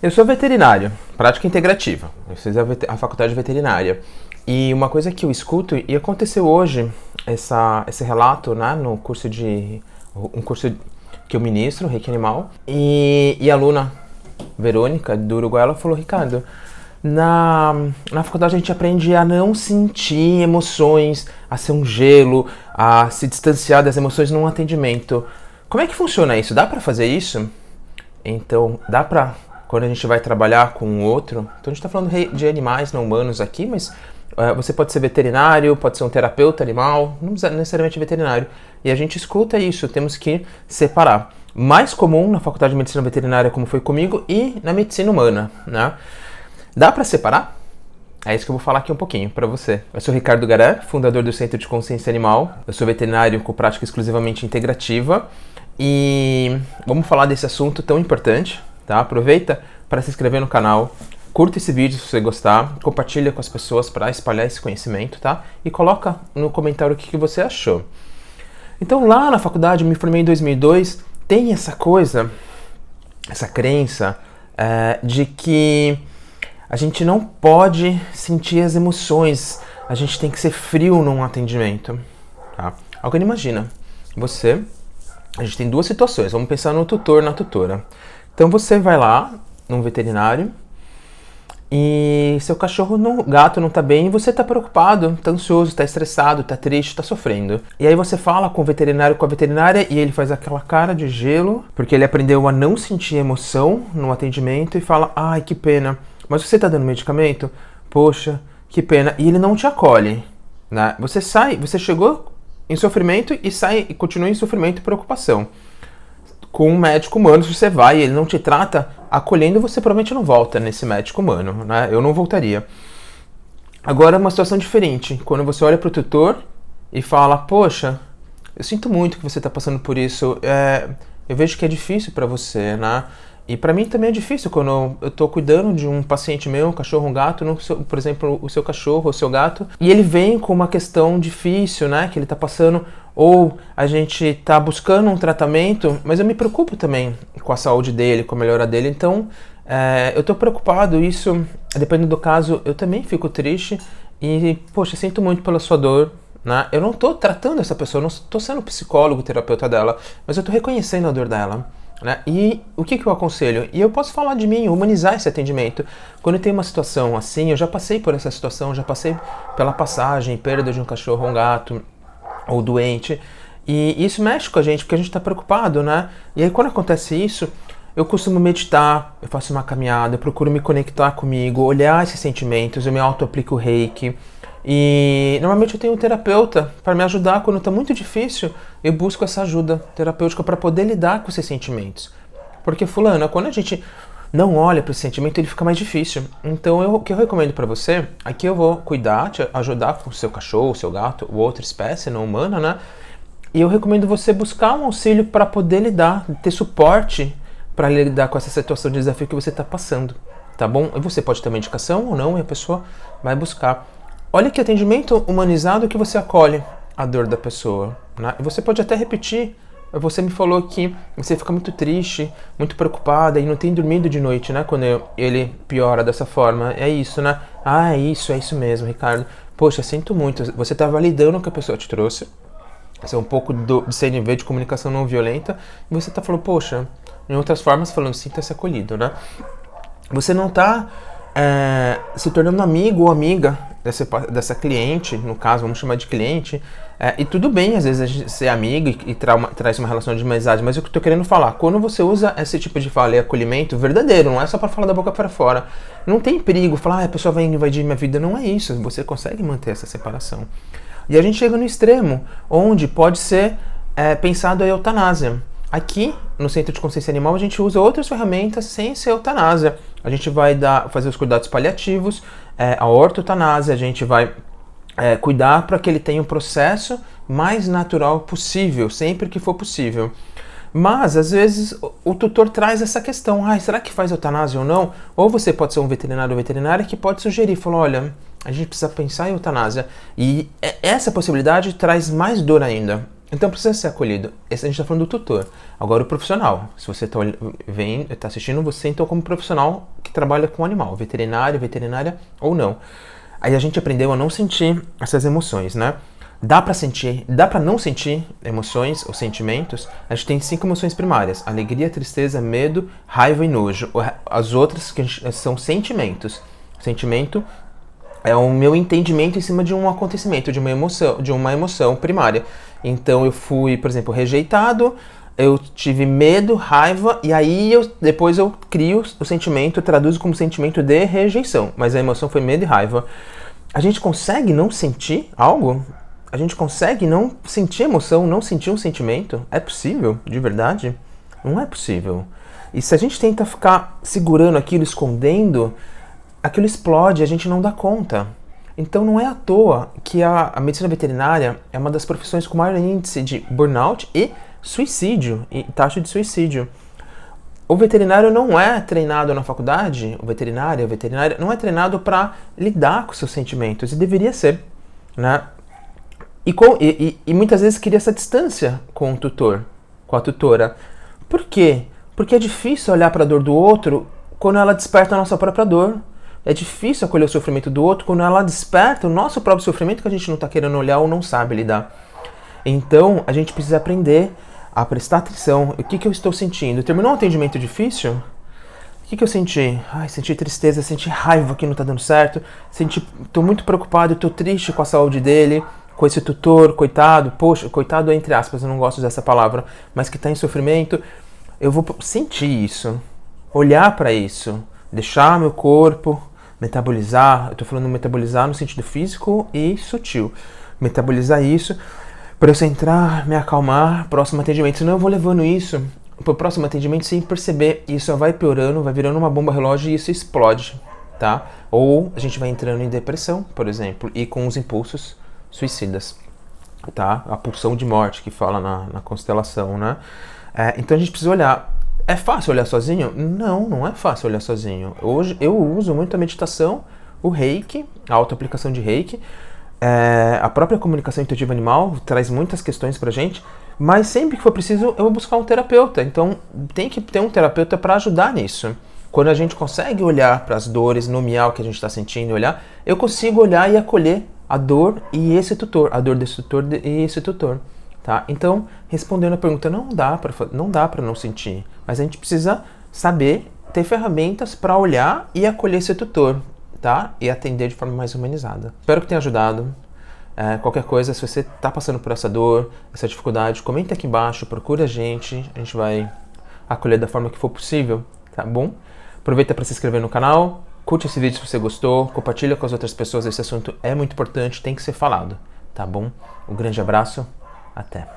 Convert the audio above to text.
Eu sou veterinário, prática integrativa. Eu fiz a faculdade de veterinária. E uma coisa que eu escuto, e aconteceu hoje, esse relato, né, no curso um curso que eu ministro, Reiki Animal, e a aluna Verônica, do Uruguai, ela falou: Ricardo, na faculdade a gente aprende a não sentir emoções, a ser um gelo, a se distanciar das emoções num atendimento. Como é que funciona isso? Dá pra fazer isso? Então, dá pra, quando a gente vai trabalhar com o outro, então a gente tá falando de animais não humanos aqui, mas você pode ser veterinário, pode ser um terapeuta animal, não precisa necessariamente veterinário. E a gente escuta isso, temos que separar. Mais comum na faculdade de medicina veterinária, como foi comigo, e na medicina humana, né? Dá para separar? É isso que eu vou falar aqui um pouquinho para você. Eu sou Ricardo Garan, fundador do Centro de Consciência Animal. Eu sou veterinário com prática exclusivamente integrativa. E vamos falar desse assunto tão importante, tá? Aproveita para se inscrever no canal. Curta esse vídeo se você gostar, compartilha com as pessoas para espalhar esse conhecimento, tá? E coloca no comentário o que você achou. Então, lá na faculdade, eu me formei em 2002, tem essa coisa, essa crença de que a gente não pode sentir as emoções, a gente tem que ser frio num atendimento, tá? Alguém imagina, a gente tem duas situações, vamos pensar no tutor, na tutora. Então, você vai lá, num veterinário, e seu gato não tá bem e você tá preocupado, tá ansioso, tá estressado, tá triste, tá sofrendo. E aí você fala com o veterinário, com a veterinária, e ele faz aquela cara de gelo, porque ele aprendeu a não sentir emoção no atendimento e fala: ai, que pena, mas você tá dando medicamento? Poxa, que pena. E ele não te acolhe, né? Você chegou em sofrimento e sai e continua em sofrimento e preocupação. Com um médico humano, se você vai e ele não te trata acolhendo, você provavelmente não volta nesse médico humano, né? Eu não voltaria. Agora, uma situação diferente. Quando você olha para o tutor e fala: poxa, eu sinto muito que você está passando por isso. Eu vejo que é difícil para você, né? E para mim também é difícil quando eu estou cuidando de um paciente meu, um cachorro, um gato, por exemplo, o seu cachorro ou o seu gato, e ele vem com uma questão difícil, né, que ele está passando, ou a gente está buscando um tratamento, mas eu me preocupo também com a saúde dele, com a melhora dele, então eu estou preocupado, isso, dependendo do caso, eu também fico triste e, poxa, sinto muito pela sua dor, né? Eu não estou tratando essa pessoa, não estou sendo psicólogo, terapeuta dela, mas eu estou reconhecendo a dor dela. Né? E o que eu aconselho? E eu posso falar de mim, humanizar esse atendimento. Quando tem uma situação assim, eu já passei por essa situação, já passei pela passagem, perda de um cachorro ou um gato, ou doente, e isso mexe com a gente, porque a gente está preocupado, né? E aí quando acontece isso, eu costumo meditar, eu faço uma caminhada, eu procuro me conectar comigo, olhar esses sentimentos, eu me auto-aplico o Reiki. E normalmente eu tenho um terapeuta para me ajudar quando está muito difícil, eu busco essa ajuda terapêutica para poder lidar com esses sentimentos. Porque fulano, quando a gente não olha para esse sentimento, ele fica mais difícil. Então o que eu recomendo para você, aqui eu vou cuidar, te ajudar com o seu cachorro, o seu gato, ou outra espécie não humana, né? E eu recomendo você buscar um auxílio para poder lidar, ter suporte para lidar com essa situação de desafio que você está passando, tá bom? E você pode ter uma indicação ou não, e a pessoa vai buscar. Olha que atendimento humanizado que você acolhe a dor da pessoa, né? E você pode até repetir. Você me falou que você fica muito triste, muito preocupada e não tem dormido de noite, né? Quando ele piora dessa forma. É isso, né? Ah, é isso mesmo, Ricardo. Poxa, sinto muito. Você está validando o que a pessoa te trouxe. Isso é um pouco de CNV, de comunicação não violenta. E você está falando, poxa, em outras formas, falando, sinta-se acolhido, né? Você não está se tornando amigo ou amiga dessa cliente, no caso, vamos chamar de cliente, e tudo bem, às vezes, a gente ser amigo e traz uma relação de amizade, mas o que eu tô querendo falar, quando você usa esse tipo de fala e acolhimento verdadeiro, não é só para falar da boca para fora, não tem perigo, falar, a pessoa vai invadir minha vida, não é isso, você consegue manter essa separação. E a gente chega no extremo, onde pode ser pensado a eutanásia. Aqui, no Centro de Consciência Animal, a gente usa outras ferramentas sem ser eutanásia. A gente vai fazer os cuidados paliativos, a ortotanásia, a gente vai cuidar para que ele tenha um processo mais natural possível, sempre que for possível. Mas, às vezes, o tutor traz essa questão, será que faz eutanásia ou não? Ou você pode ser um veterinário ou veterinária que pode sugerir, falar, olha, a gente precisa pensar em eutanásia. E essa possibilidade traz mais dor ainda. Então precisa ser acolhido. Esse a gente está falando do tutor. Agora o profissional. Se você está assistindo, você então como profissional trabalha com animal, veterinário, veterinária ou não. Aí a gente aprendeu a não sentir essas emoções, né? Dá pra sentir, dá pra não sentir emoções ou sentimentos. A gente tem 5 emoções primárias: alegria, tristeza, medo, raiva e nojo. As outras são sentimentos. Sentimento é o meu entendimento em cima de um acontecimento, de uma emoção primária. Então eu fui, por exemplo, rejeitado, eu tive medo, raiva, e aí depois eu crio o sentimento, traduzo como sentimento de rejeição. Mas a emoção foi medo e raiva. A gente consegue não sentir algo? A gente consegue não sentir emoção, não sentir um sentimento? É possível, de verdade? Não é possível. E se a gente tenta ficar segurando aquilo, escondendo, aquilo explode, a gente não dá conta. Então não é à toa que a medicina veterinária é uma das profissões com maior índice de burnout e suicídio, e taxa de suicídio. O veterinário não é treinado na faculdade, o veterinária não é treinado para lidar com seus sentimentos, e deveria ser, né? E muitas vezes cria essa distância com o tutor, com a tutora. Por quê? Porque é difícil olhar para a dor do outro quando ela desperta a nossa própria dor. É difícil acolher o sofrimento do outro quando ela desperta o nosso próprio sofrimento que a gente não está querendo olhar ou não sabe lidar. Então, a gente precisa aprender a prestar atenção. O que eu estou sentindo? Terminou um atendimento difícil? O que eu senti? Ai, senti tristeza, senti raiva que não está dando certo. Estou muito preocupado, estou triste com a saúde dele, com esse tutor, coitado. Poxa, coitado entre aspas, eu não gosto dessa palavra, mas que está em sofrimento. Eu vou sentir isso, olhar para isso, deixar meu corpo metabolizar. Eu estou falando metabolizar no sentido físico e sutil. Metabolizar isso para eu centrar, me acalmar, próximo atendimento. Senão eu vou levando isso para o próximo atendimento sem perceber. Isso vai piorando, vai virando uma bomba relógio e isso explode, tá? Ou a gente vai entrando em depressão, por exemplo, e com os impulsos suicidas, tá? A pulsão de morte que fala na constelação, né? Então a gente precisa olhar. É fácil olhar sozinho? Não, não é fácil olhar sozinho. Hoje eu uso muito a meditação, o Reiki, a autoaplicação de Reiki. A própria comunicação intuitiva animal traz muitas questões pra gente, mas sempre que for preciso eu vou buscar um terapeuta. Então tem que ter um terapeuta para ajudar nisso. Quando a gente consegue olhar para as dores, nomear o que a gente está sentindo, olhar, eu consigo olhar e acolher a dor e esse tutor, a dor desse tutor e esse tutor. Tá? Então, respondendo a pergunta, não dá para não sentir, mas a gente precisa saber, ter ferramentas para olhar e acolher esse tutor, tá? E atender de forma mais humanizada. Espero que tenha ajudado. Qualquer coisa, se você está passando por essa dor, essa dificuldade, comenta aqui embaixo, procura a gente vai acolher da forma que for possível, tá bom? Aproveita para se inscrever no canal, curte esse vídeo se você gostou, compartilha com as outras pessoas, esse assunto é muito importante, tem que ser falado, tá bom? Um grande abraço. Até.